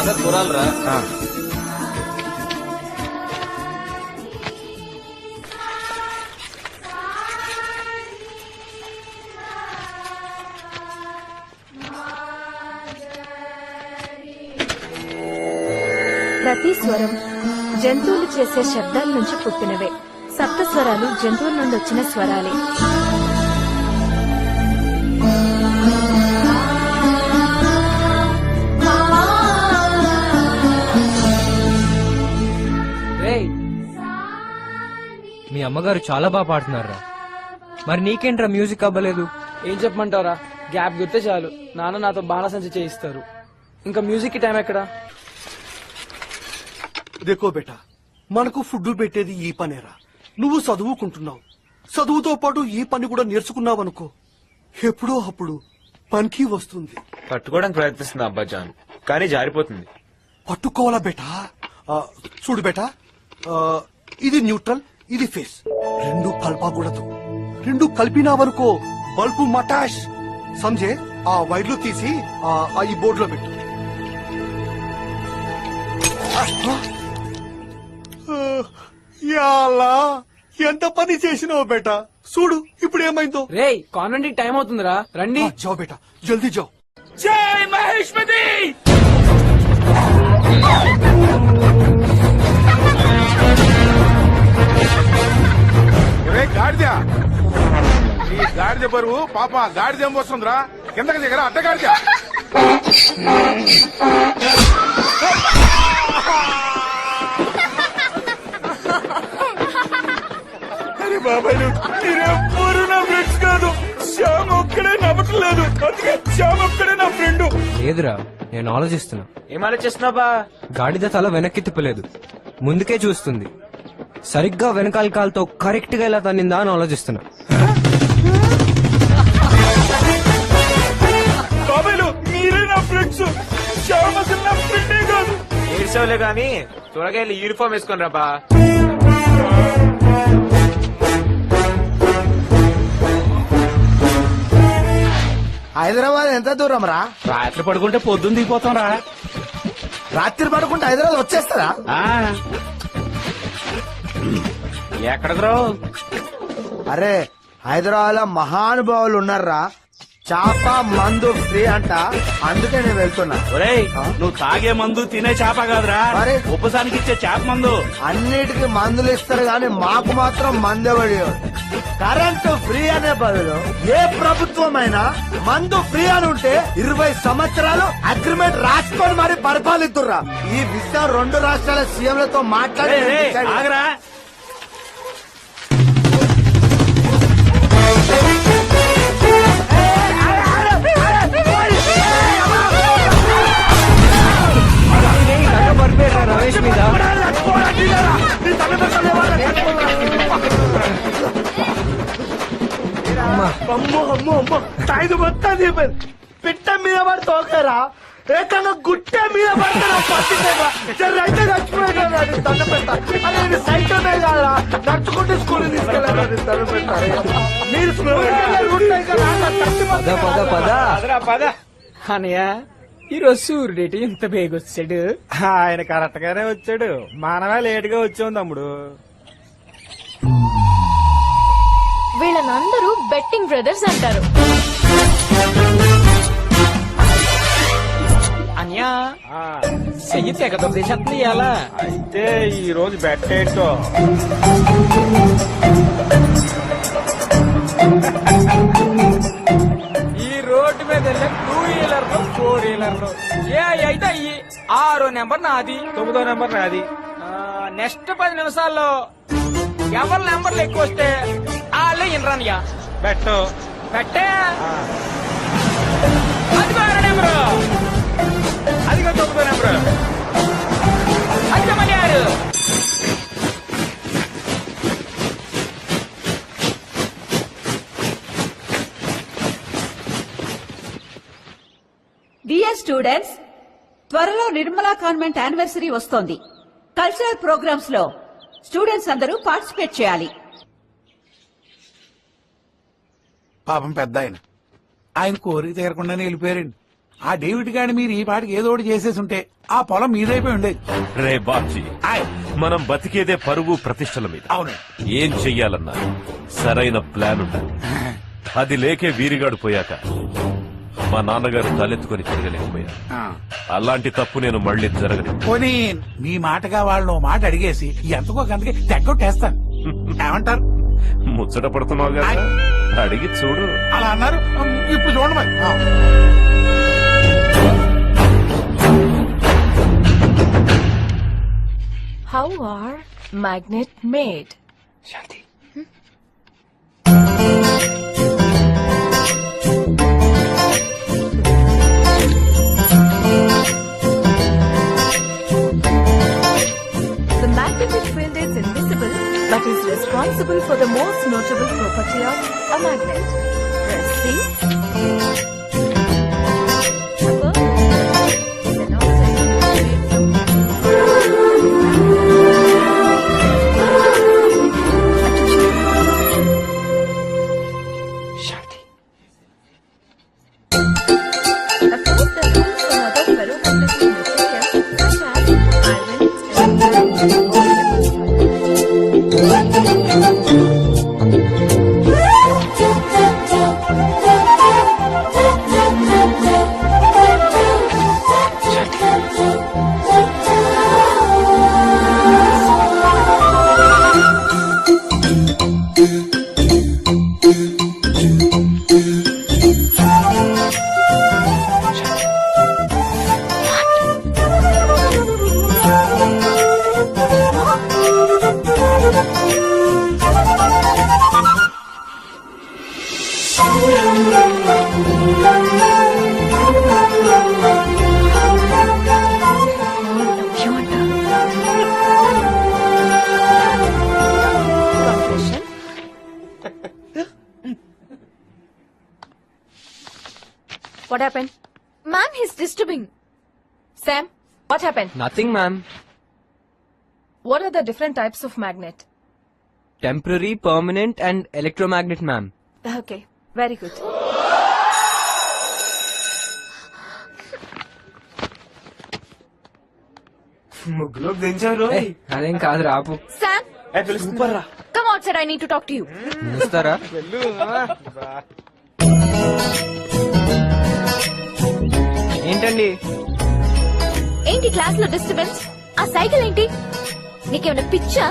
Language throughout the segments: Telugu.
బాగా కూరాలరా. ప్రతి స్వరం జంతువులు చేసే శబ్దాల నుంచి పుట్టినవే. సప్త స్వరాలు జంతువుల నుండి వచ్చిన స్వరాలే. మీ అమ్మగారు చాలా బాగా పాడుతున్నారా, మరి నీకేంట్రా మ్యూజిక్ అవ్వలేదు? ఏం చెప్పమంటారా, గ్యాప్ గుర్తే చాలు నాన్న నాతో బాణసంచి చేయిస్తారు. ఇంకా మ్యూజిక్ కి టైం ఎక్కడా? దేకో బేటా, మనకు ఫుడ్ పెట్టేది ఈ పనేరా. నువ్వు చదువుకుంటున్నావు, చదువుతో పాటు ఈ పని కూడా నేర్చుకున్నావనుకో, ఎప్పుడో అప్పుడు పనికి వస్తుంది. పట్టుకోవడానికి ప్రయత్నిస్తుంది అబ్బాజాన్, కానీ జారిపోతుంది. పట్టుకోవాలా బేటా? చూడు బేటా, ఇది న్యూట్రల్, ఇది ఫేస్, రెండు కలపకూడదు. రెండు కలిపినావనుకో బల్బు మటాష్. సంజే, ఆ వైర్లు తీసి ఈ బోర్డులో పెట్టు. యాలా, ఎంత పని చేసినావు బేటా. చూడు ఇప్పుడు ఏమైందో. రే కాన్వెంట్ టైం అవుతుందిరా, రండి. జాओ బేటా, జల్దీ జాओ. జై మహేష్మతి. గాడిదా, ఈ గాడిద బరువు పాప గాడిద ఏం వస్తుందిరా, కిందకి దగ్గర అడ్డ గాడిద. అరే బాబాయ్, మీరెవ్వరు నా ఫ్రెండ్స్ కాదు. శ్యామ్ ఒక్కడే నవ్వట్లేదు, అందుకే శ్యామ్ ఒక్కడే నా ఫ్రెండ్. లేదురా, నేను ఆలోచిస్తున్నా. ఏం ఆలోచిస్తున్నావా? గాడిద తల వెనక్కి తిప్పలేదు, ముందుకే చూస్తుంది. సరిగ్గా వెనకాల కాలుతో కరెక్ట్ గా ఎలా తన్నిందా అని ఆలోచిస్తున్నా. బాబాయ్లు మీరే నా ఫ్రెండ్స్, శ్యామ్ అసలు నా ఫ్రెండే కాదు. ఏడ్చవలే గాని త్వరగా వెళ్ళి యూనిఫామ్ వేసుకొని రాబా. హైదరాబాద్ ఎంత దూరం రా? రాత్రి పడుకుంటే పొద్దున్న దిగిపోతాం రా. రాత్రి పడుకుంటే హైదరాబాద్ వచ్చేస్తారా? ఎక్కడికి రావు? అరే హైదరాబాద్ లో మహానుభావులు ఉన్నారా, చాప మందు ఫ్రీ అంట, అందుకే నేను వెళ్తున్నా. ఒరేయ్, నువ్వు తాగే మందు తినే చేప కాదురా, మరి? ఉపసానికి ఇచ్చే చేప మందు. అన్నిటికీ మందులు ఇస్తారు గాని మాకు మాత్రం మందెవడి. కరెంటు ఫ్రీ అనే బదులు ఏ ప్రభుత్వమైనా మందు ఫ్రీ అని ఉంటే 20 సంవత్సరాలు అగ్రిమెంట్ రాసుకొని మరి పరిపాలిస్తుర్రా. ఈ విషయం 2 రాష్ట్రాల సీఎంలతో మాట్లాడి ఆగరా. రమేష్ మీద అమ్మో అమ్మో అమ్మో, ఐదు మొత్తం పిట్ట మీద పడి తోకరా, ఏకంగా గుట్ట మీద పడితే రైతే చచ్చిపోయాడు. దండ పెట్టా, అదే సైకిల్ మీద కాదా నడుచుకుంటే స్కూల్ తీసుకెళ్ళాలి. దండ పెట్టారు మీరు పద అనయ్య, ఈరోజు సూర్యుడేటి ఇంత బేగొచ్చాడు. ఆయన కరెక్ట్ గానే వచ్చాడు, మనమే లేట్ గా వచ్చాం తమ్ముడు. వీళ్ళనందరూ బెట్టింగ్ బ్రదర్స్ అంటారు. అన్యా చెయ్యి తెగ దొరికేసేస్తుంది ఇవాళ. అయితే ఈ రోజు బెట్ ఏంటో. ఈ రోడ్డు మీద వెళ్ళే 2 వీలర్ 4 వీలర్ ఏ అయితే అయ్యి 6వ నెంబర్ నాది, 9వ నెంబర్ నాది. నెక్స్ట్ 10 నిమిషాల్లో ఎవరి నెంబర్లు ఎక్కువ వస్తే వాళ్ళే ఇన్రానియా. బెట్ పెట్టే అది 6వ నెంబరు, అదిగో 9వ నెంబర్, అది మళ్ళీ 6. డియర్ స్టూడెంట్స్, త్వరలో నిర్మలా కాన్వెంట్ యానివర్సరీ వస్తోంది. కల్చరల్ ప్రోగ్రామ్స్ లో స్టూడెంట్స్ అందరూ పార్టిసిపేట్ చేయాలి. పాపం పెద్ద ఆయన కోరిక తీరకుండానే వెళ్ళిపోయారండి. ఆ డేవిడ్ గాని మీరు ఈ పాటికి ఏదో ఒకటి చేసేసి ఉంటే ఆ పొలం మీదైపోయి ఉండేది. రే బాబ్జీ, ఆయ్, మనం బతికేదే పరువు ప్రతిష్టల మీద. అవును. ఏం చెయ్యాలన్నా సరైన ప్లాన్ ఉండాలి. అది లేకే వీరిగాడు పోయాక మా నాన్నగారు తలెత్తుకొని తిరగలేకపోయారు. ఆ. అలాంటి తప్పు నేను మళ్ళీ జరగలేదు. పోనీ మీ మాటగా వాళ్ళని ఓ మాట అడిగేసి ఎంతకో గంతకి తెగ్గొట్టేస్తాను. ఏమంటారు? ముచ్చట పడుతున్నావు కదా, అడిగి చూడు. అలా అన్నారు. ఇప్పుడు చూడండి మరి. ఆ. How are magnet made? Shanti The magnetic field is invisible but is responsible for the most notable property of a magnet. Pressing. Shanti Oppose the rules from other ferromagnetic materials such as iron, aluminum, or compression. What happened? Ma'am, he's disturbing. Sam, what happened? Nothing ma'am. What are the different types of magnet? Temporary, permanent and electromagnet ma'am. Okay, very good. ముగ్గులోకి దించారు. అదేం కాదు రాపు. Sam, సూపర్ రా. come outside. I need to talk to you. వస్తారా? ఏంటండి? ఏంటి క్లాస్ లో డిస్టర్బెన్స్? ఆ సైకిల్ ఏంటి? నీకేమైనా పిచ్చా?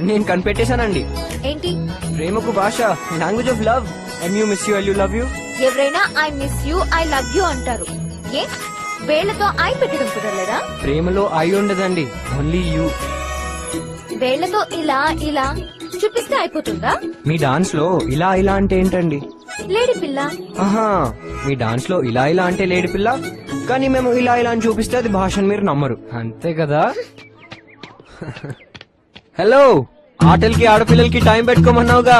నేను కనిపెట్టేశానండి. ఏంటి? ప్రేమకు భాష, language of love. MU miss you, LU love you. ఎవరైనా I miss you, I love you అంటారు. ఏ వేళ్లతో ఐ పెట్టడం కుదరలేదా? ప్రేమలో ఐ ఉండదండి, ఓన్లీ యూ. వేళ్లతో ఇలా ఇలా చూపిస్తే అయిపోతుందా? మీ డాన్స్ లో ఇలా ఇలా అంటే ఏంటండి? లేడి పిల్ల. ఆహా, మీ డాన్స్ లో ఇలా ఇలా అంటే లేడి పిల్ల, కానీ మేము ఇలా ఇలా అని చూపిస్తే అది భాషను మీరు నమ్మరు, అంతే కదా? హలో, ఆటలకి ఆడపిల్లలకి టైం పెట్టుకోమన్నావుగా.